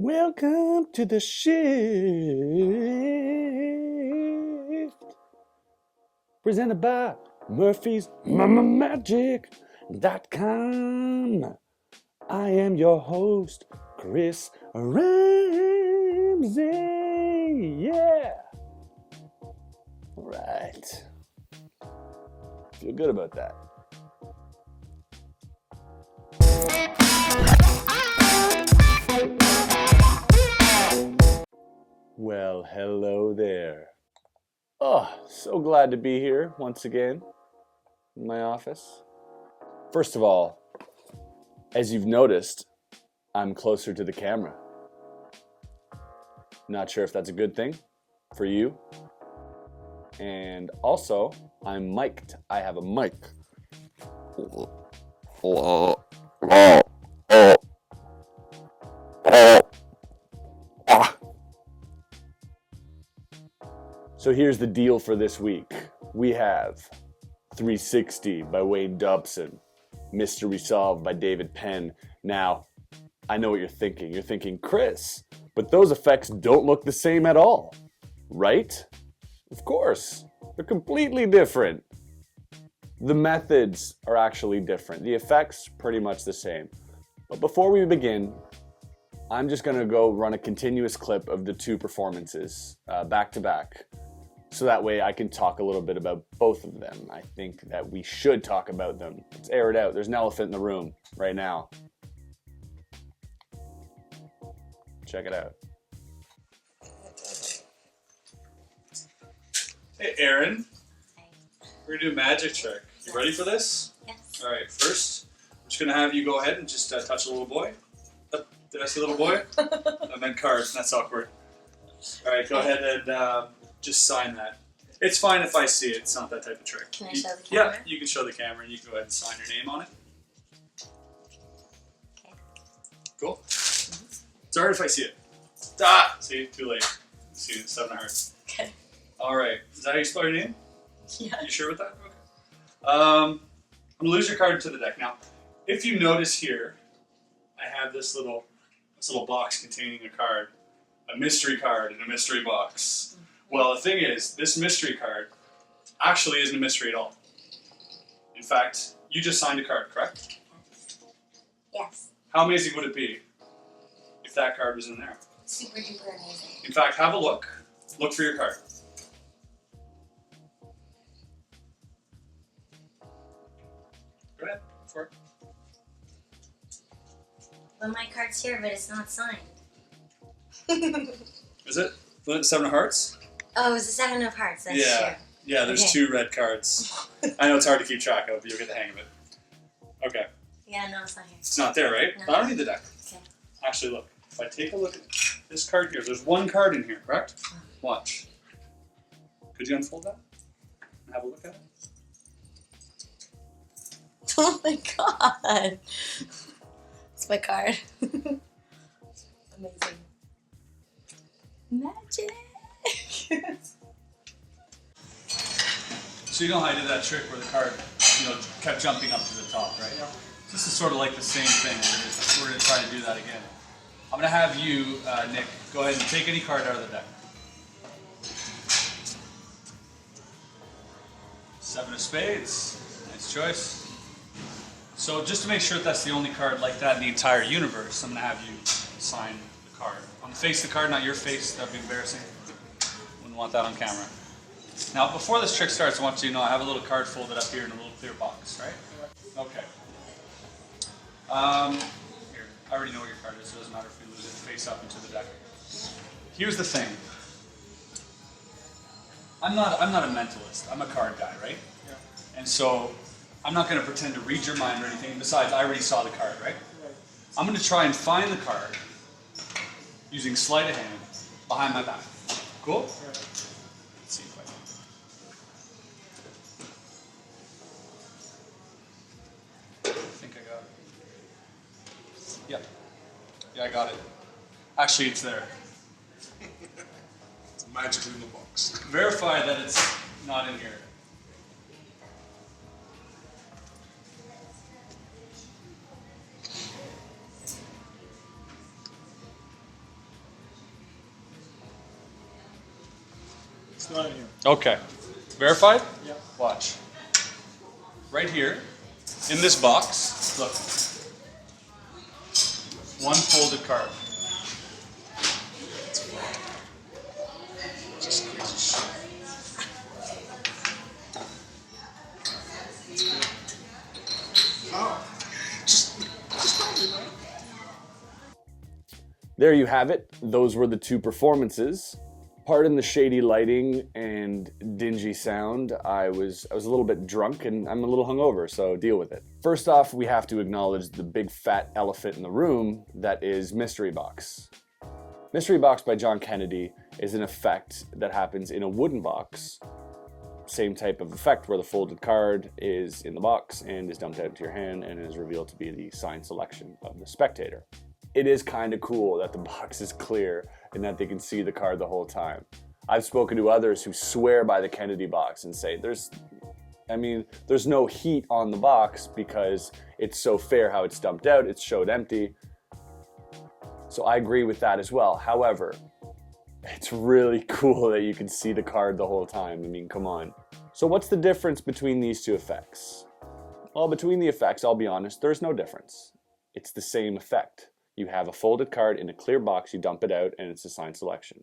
Welcome to the shift. Presented by Murphy's Magic.com. I am your host, Chris Ramsey. Yeah. All right. Feel good about that. Well, hello there. Oh, so glad to be here once again in my office. First of all, as you've noticed, I'm closer to the camera. Not sure if that's a good thing for you. And also, I'm mic'd. I have a mic. So here's the deal for this week. We have 3Sixty by Wayne Dobson, Mystery Solved by David Penn. Now, I know what you're thinking. You're thinking, Chris, but those effects don't look the same at all, right? Of course, they're completely different. The methods are actually different. The effects, pretty much the same. But before we begin, I'm just gonna go run a continuous clip of the two performances, back to back. So that way I can talk a little bit about both of them. I think that we should talk about them. Let's air it out. There's an elephant in the room right now. Check it out. Hey, Aaron. Hey. We're gonna do a magic trick. You ready for this? Yes. All right, first, I'm just gonna have you go ahead and just touch a little boy. Did I see a little boy? I meant cards, that's awkward. All right, go ahead and just sign that. It's fine if I see it, it's not that type of trick. Can I show the camera? Yeah, you can show the camera and you can go ahead and sign your name on it. Okay. Cool. It's alright if I see it. Ah! See, too late. See, 7 of hearts. Okay. Alright, is that how you spell your name? Yeah. You sure with that? Okay. I'm gonna lose your card to the deck. Now, if you notice here, I have this little box containing a card. A mystery card in a mystery box. Well, the thing is, this mystery card actually isn't a mystery at all. In fact, you just signed a card, correct? Yes. How amazing would it be if that card was in there? Super duper amazing. In fact, have a look. Look for your card. Go ahead, look for it. Well, my card's here, but it's not signed. Is it? Was it 7 of hearts? Oh, it was a 7 of hearts. That's true. Yeah, there's Okay. 2 red cards. I know it's hard to keep track of, but you'll get the hang of it. Okay. Yeah, no, it's not here. It's not there, right? No. I don't need the deck. Okay. Actually, look. If I take a look at this card here, there's 1 card in here, correct? Watch. Could you unfold that and have a look at it? Oh my god. It's my card. Amazing. Magic. So you know how I did that trick where the card, kept jumping up to the top, right? Yeah. This is sort of like the same thing. We're going to try to do that again. I'm going to have you, Nick, go ahead and take any card out of the deck. 7 of spades. Nice choice. So just to make sure that that's the only card like that in the entire universe, I'm going to have you sign the card. On the face of the card, not your face. That would be embarrassing. Wouldn't want that on camera. Now, before this trick starts, I want you to know I have a little card folded up here in a little clear box, right? Okay. Here, I already know what your card is, so it doesn't matter if we lose it face up into the deck. Here's the thing. I'm not a mentalist. I'm a card guy, right? Yeah. And so I'm not going to pretend to read your mind or anything. Besides, I already saw the card, right? I'm going to try and find the card using sleight of hand behind my back. Cool? Yeah. Let's see if I can. I think I got it. Yep. Yeah, I got it. Actually, it's there. It's magically in the box. Verify that it's not in here. right here. Okay. Verified? Yeah. Watch. Right here, in this box, look. One folded card. Just crazy shit. Oh. Just tell me, man. There you have it. Those were the two performances. Pardon the shady lighting and dingy sound. I was a little bit drunk and I'm a little hungover, so deal with it. First off, we have to acknowledge the big fat elephant in the room that is Mystery Box. Mystery Box by John Kennedy is an effect that happens in a wooden box. Same type of effect where the folded card is in the box and is dumped out into your hand and is revealed to be the signed selection of the spectator. It is kind of cool that the box is clear and that they can see the card the whole time. I've spoken to others who swear by the Kennedy box and say there's no heat on the box because it's so fair how it's dumped out, it's showed empty. So I agree with that as well. However, it's really cool that you can see the card the whole time. I mean, come on. So what's the difference between these two effects? Well, between the effects, I'll be honest, there's no difference. It's the same effect. You have a folded card in a clear box, you dump it out, and it's a signed selection.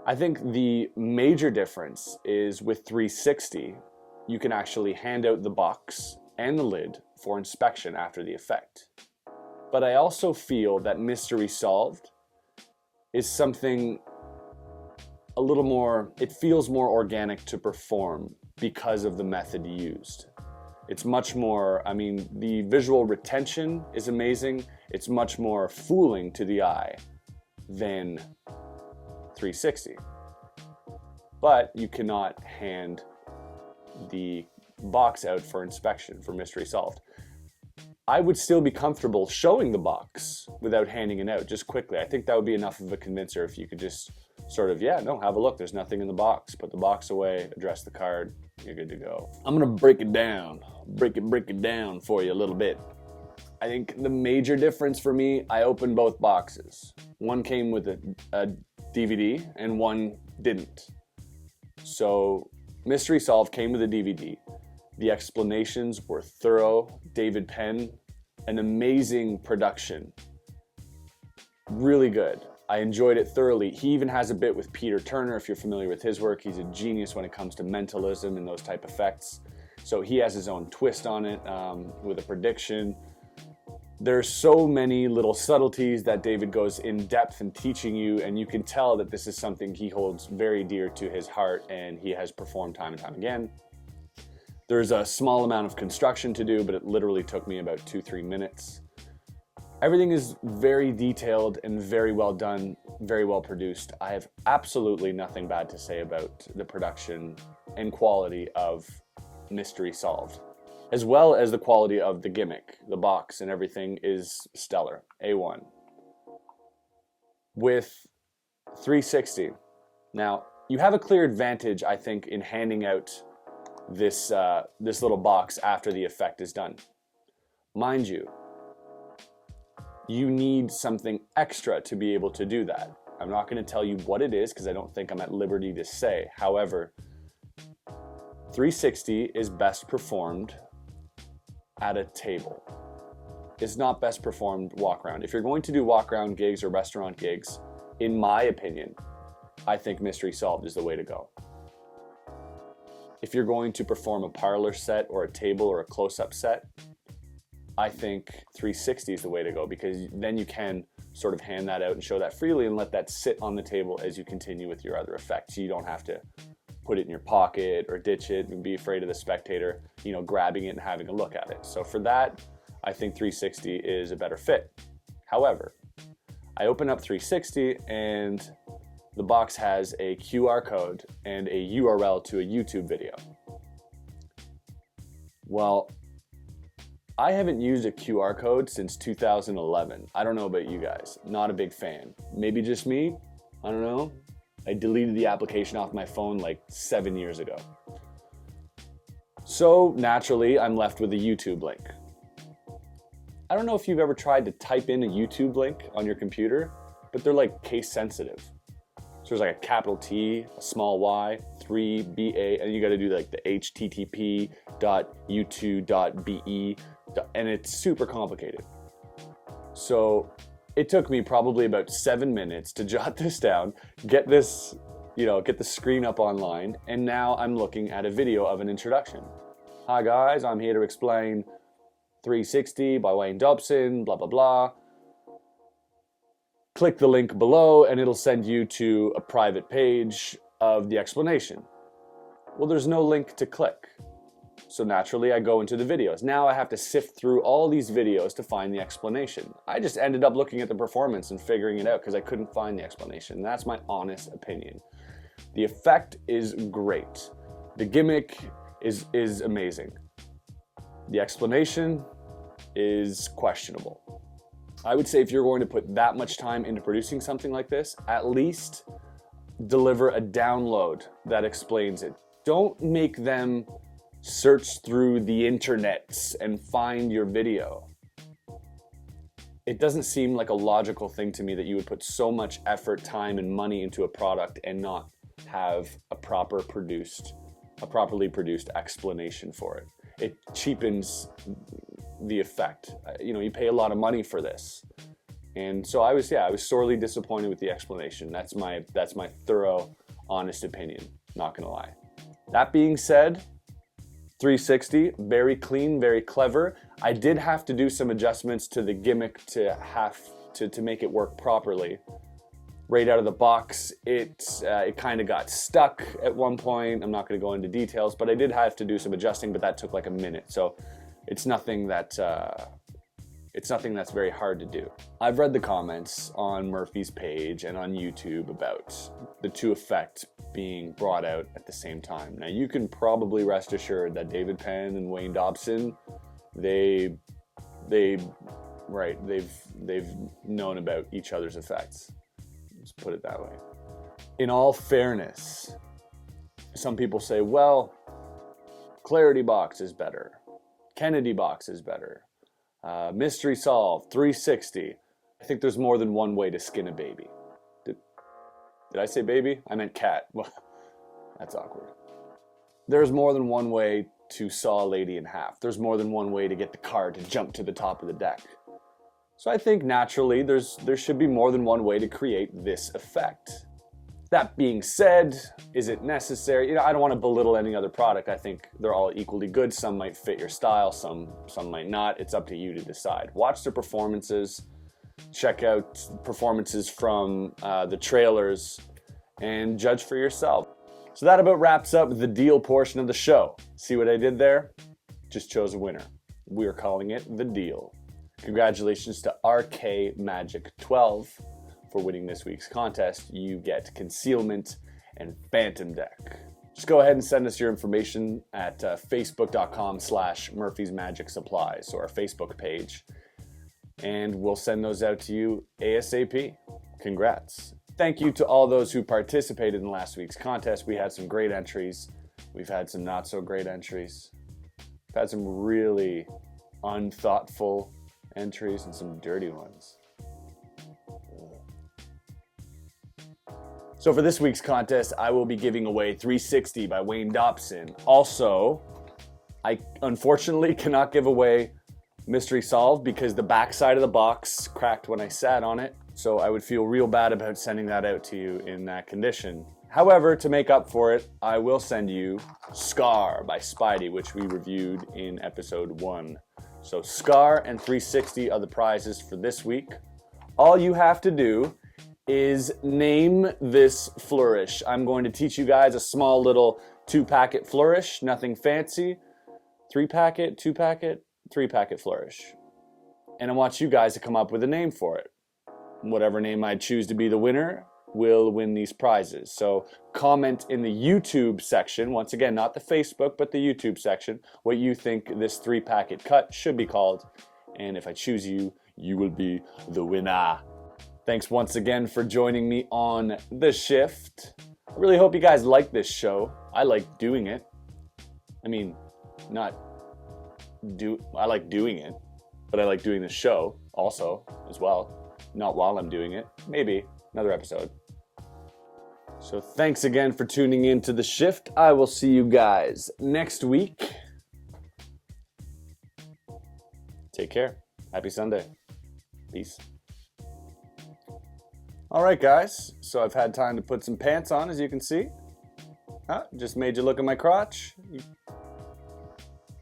I think the major difference is with 360, you can actually hand out the box and the lid for inspection after the effect. But I also feel that Mystery Solved is something a little more, it feels more organic to perform because of the method used. It's much more, I mean, the visual retention is amazing. It's much more fooling to the eye than 360. But you cannot hand the box out for inspection for Mystery Solved. I would still be comfortable showing the box without handing it out just quickly. I think that would be enough of a convincer if you could just sort of, have a look, there's nothing in the box. Put the box away, address the card, you're good to go. I'm gonna break it down for you a little bit. I think the major difference for me, I opened both boxes. One came with a DVD and one didn't. So Mystery Solved came with a DVD. The explanations were thorough. David Penn, an amazing production. Really good. I enjoyed it thoroughly. He even has a bit with Peter Turner, if you're familiar with his work. He's a genius when it comes to mentalism and those type of effects. So he has his own twist on it with a prediction. There's so many little subtleties that David goes in depth in teaching you, and you can tell that this is something he holds very dear to his heart and he has performed time and time again. There's a small amount of construction to do, but it literally took me about 2-3 minutes. Everything is very detailed and very well done, very well produced. I have absolutely nothing bad to say about the production and quality of Mystery Solved, as well as the quality of the gimmick. The box and everything is stellar, A1. With 360, now you have a clear advantage, I think, in handing out this little box after the effect is done. Mind you, you need something extra to be able to do that. I'm not going to tell you what it is because I don't think I'm at liberty to say. However, 360 is best performed at a table. It's not best performed walk around. If you're going to do walk around gigs or restaurant gigs, in my opinion, I think Mystery Solved is the way to go. If you're going to perform a parlor set or a table or a close-up set, I think 360 is the way to go because then you can sort of hand that out and show that freely and let that sit on the table as you continue with your other effects. You don't have to put it in your pocket or ditch it and be afraid of the spectator, grabbing it and having a look at it. So for that, I think 360 is a better fit. However, I open up 360 and the box has a QR code and a URL to a YouTube video. Well, I haven't used a QR code since 2011. I don't know about you guys. Not a big fan. Maybe just me? I don't know. I deleted the application off my phone like 7 years ago. So naturally, I'm left with a YouTube link. I don't know if you've ever tried to type in a YouTube link on your computer, but they're like case sensitive. So there's like a capital T, a small y, 3BA, and you got to do like the http.u2.be, and it's super complicated. So it took me probably about 7 minutes to jot this down, get this, get the screen up online, and now I'm looking at a video of an introduction. Hi guys, I'm here to explain 3Sixty by Wayne Dobson, blah, blah, blah. Click the link below and it'll send you to a private page of the explanation. Well, there's no link to click. So naturally I go into the videos. Now I have to sift through all these videos to find the explanation. I just ended up looking at the performance and figuring it out because I couldn't find the explanation. That's my honest opinion. The effect is great. The gimmick is amazing. The explanation is questionable. I would say if you're going to put that much time into producing something like this, at least deliver a download that explains it. Don't make them search through the internets and find your video. It doesn't seem like a logical thing to me that you would put so much effort, time, and money into a product and not have a properly produced explanation for it. It cheapens the effect. You pay a lot of money for this. And so I was sorely disappointed with the explanation. That's my thorough, honest opinion, not gonna lie. That being said, 3Sixty, very clean, very clever. I did have to do some adjustments to the gimmick to make it work properly. Right out of the box, it kind of got stuck at one point. I'm not going to go into details, but I did have to do some adjusting, but that took like a minute. So it's nothing that's very hard to do. I've read the comments on Murphy's page and on YouTube about the two effects being brought out at the same time. Now you can probably rest assured that David Penn and Wayne Dobson, they've known about each other's effects. Let's put it that way. In all fairness, some people say, well, Clarity Box is better. Kennedy Box is better. Mystery Solve, 3Sixty. I think there's more than one way to skin a baby. Did I say baby? I meant cat. Well, that's awkward. There's more than one way to saw a lady in half. There's more than one way to get the car to jump to the top of the deck. So I think naturally there should be more than one way to create this effect. That being said, is it necessary? I don't want to belittle any other product. I think they're all equally good. Some might fit your style, some might not. It's up to you to decide. Watch the performances, check out performances from the trailers, and judge for yourself. So that about wraps up the deal portion of the show. See what I did there? Just chose a winner. We are calling it the deal. Congratulations to RK Magic 12 for winning this week's contest. You get Concealment and Phantom Deck. Just go ahead and send us your information at facebook.com/Murphy's Magic Supplies, or our Facebook page, and we'll send those out to you ASAP. Congrats. Thank you to all those who participated in last week's contest. We had some great entries. We've had some not so great entries. We've had some really unthoughtful entries and some dirty ones. So for this week's contest, I will be giving away 3Sixty by Wayne Dobson. Also, I unfortunately cannot give away Mystery Solved because the back side of the box cracked when I sat on it. So I would feel real bad about sending that out to you in that condition. However, to make up for it, I will send you Scar by Spidey, which we reviewed in episode 1. So Scar and 3Sixty are the prizes for this week. All you have to do is name this flourish. I'm going to teach you guys a small little 2-packet flourish, nothing fancy. 3-packet, 2-packet, 3-packet flourish. And I want you guys to come up with a name for it. Whatever name I choose to be the winner will win these prizes. So comment in the YouTube section, once again, not the Facebook, but the YouTube section, what you think this 3-packet cut should be called. And if I choose you, you will be the winner. Thanks once again for joining me on The Shift. I really hope you guys like this show. I like doing it. I mean, I like doing it, but I like doing the show also as well. Not while I'm doing it. Maybe another episode. So thanks again for tuning in to The Shift. I will see you guys next week. Take care. Happy Sunday. Peace. All right, guys. So I've had time to put some pants on, as you can see. Huh? Just made you look at my crotch.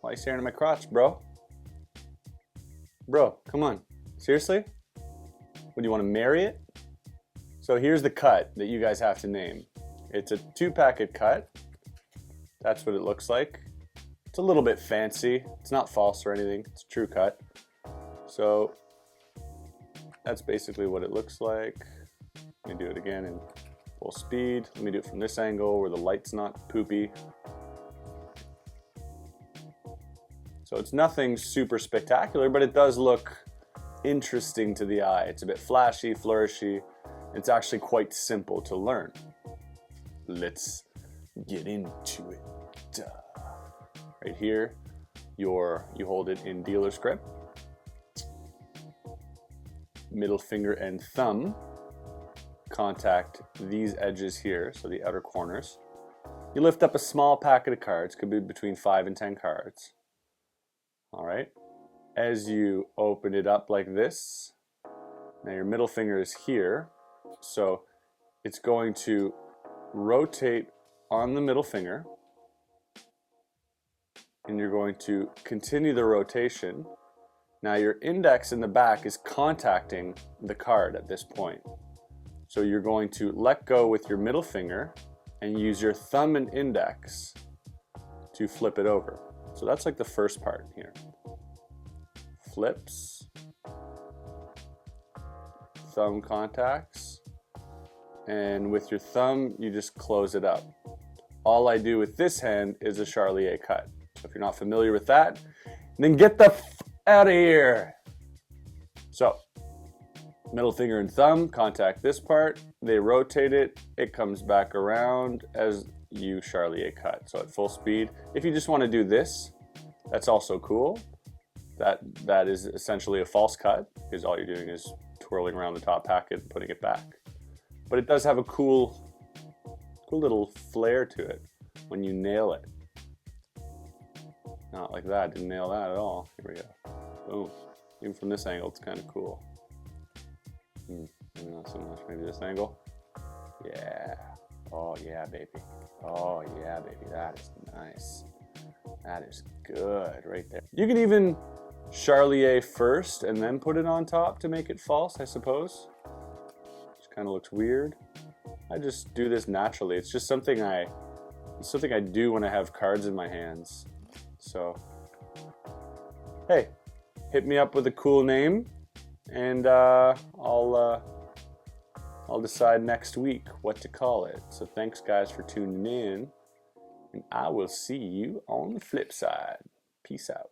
Why are you staring at my crotch, bro? Bro, come on. Seriously? What, do you want to marry it? So here's the cut that you guys have to name. It's a 2-packet cut. That's what it looks like. It's a little bit fancy. It's not false or anything. It's a true cut. So that's basically what it looks like. Let me do it again in full speed. Let me do it from this angle where the light's not poopy. So it's nothing super spectacular, but it does look interesting to the eye. It's a bit flashy, flourishy. It's actually quite simple to learn. Let's get into it. Right here, you hold it in dealer's grip. Middle finger and thumb contact these edges here, so the outer corners. You lift up a small packet of cards, could be between 5 and 10 cards. All right. As you open it up like this, now your middle finger is here. So it's going to rotate on the middle finger, and you're going to continue the rotation. Now your index in the back is contacting the card at this point. So you're going to let go with your middle finger and use your thumb and index to flip it over. So that's like the first part here. Flips, thumb contacts, and with your thumb, you just close it up. All I do with this hand is a Charlier cut. So if you're not familiar with that, then get the f out of here. So, middle finger and thumb contact this part, they rotate it, it comes back around as you Charlier cut. So at full speed, if you just want to do this, that's also cool. That is essentially a false cut, because all you're doing is twirling around the top packet and putting it back. But it does have a cool little flair to it when you nail it. Not like that, didn't nail that at all. Here we go. Boom. Even from this angle, it's kind of cool. Maybe not so much, maybe this angle. Yeah. Oh yeah, baby. Oh yeah, baby, that is nice. That is good right there. You can even Charlier first and then put it on top to make it false, I suppose. Which kind of looks weird. I just do this naturally. It's just something I do when I have cards in my hands. So, hey, hit me up with a cool name, and I'll decide next week what to call it. So thanks guys for tuning in, and I will see you on the flip side. Peace out.